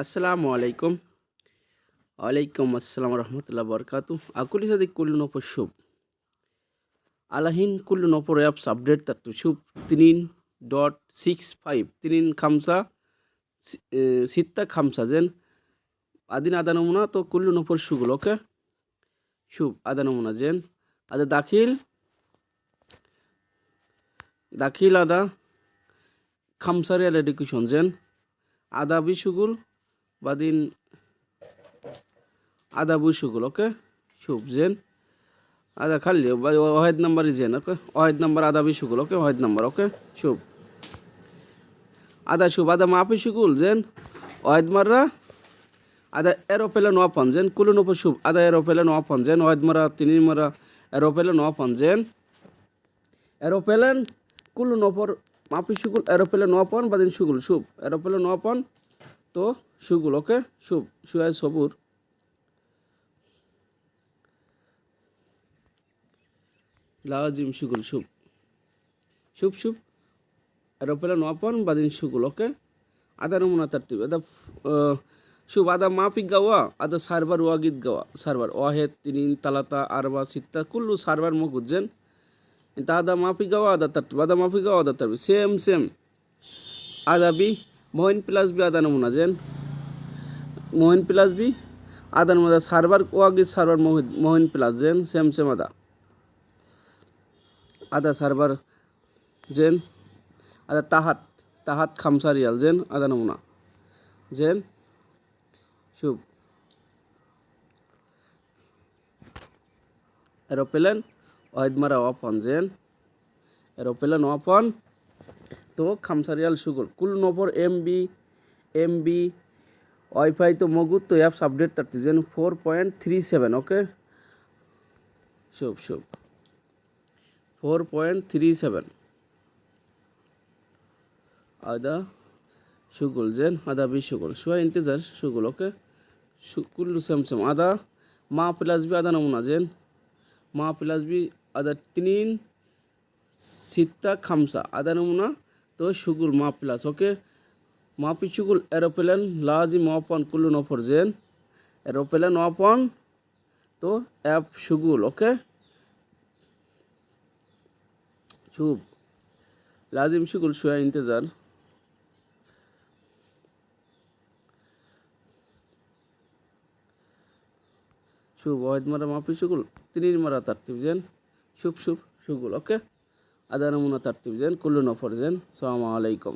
আসসালামু আলাইকুম। ওয়ালাইকুম আসসালাম রহমতুল্লাহ বরকাতু। Akuli sadik kullu nopo shub. Alahin kullu nopo apps update tatu shub 3.65 3 khamsa sitta khamsa jen adin adanamuna to kullu nopo shugul okay shub adanamuna jen ada dakhil ada khamsa real education jen ada bishugul badin ada bushugul okay shub jen ada খালি Wahid number isn't okay Wahid number আদা বিশুগুল ওকে Wahid number okay শুভ আদা শুভ আদা মাপি শুগুল gen Wahid মাররা আদা aeroplane ওয়াপন gen কুলুন উপর শুভ আদা aeroplane ওয়াপন gen Wahid মারা তিনি মারা এরোপ্লেন ওয়াপন জেন এরোপ্লেন কুলুন উপর মাপি শুগুল এরোপ্লেন ওয়াপন বাদিন শুগুল শুভ এরোপ্লেন ওয়াপন তো শুগুল ওকে শুভ Shuai Sabur lazim shugul shub shub shub aeroplane open badin shugul okay ada numuna tartib ada shub ada mapi gawa ada server wagid gawa server wahed tinin talata arba sitta kullu server mo gujjen inta ada mapi gawa ada tartib ada mapi gawa ada tartib same ada bi mohin plus bi ada numuna jen mohin plus bi ada numuna server wagid server mohin plus jen same ada server jen ada tahat khamsa real jen ada namuna jen shub aeroplane wahid mara open jen aeroplane open to khamsa real shugul kul nopor mb wifi to mogut to apps update tarti jen 4.37 okay shub 4.37 ada shugul jen ada bi shugul shua integer shugul okay kullu same ada ma plus bi ada namuna jen ma plus bi ada tinin sitta khamsa ada namuna to shugul ma plus okay ma pi shugul aeroplane lazim open kullu nofor jen aeroplane open to app shugul okay شوف لازم شغل شوية انتظار شوف واحد مرة ما في شغل تنين مرة ترتيب زين شوف شغل اوكي هذا نموذج ترتيب زين كله نفر زين السلام عليكم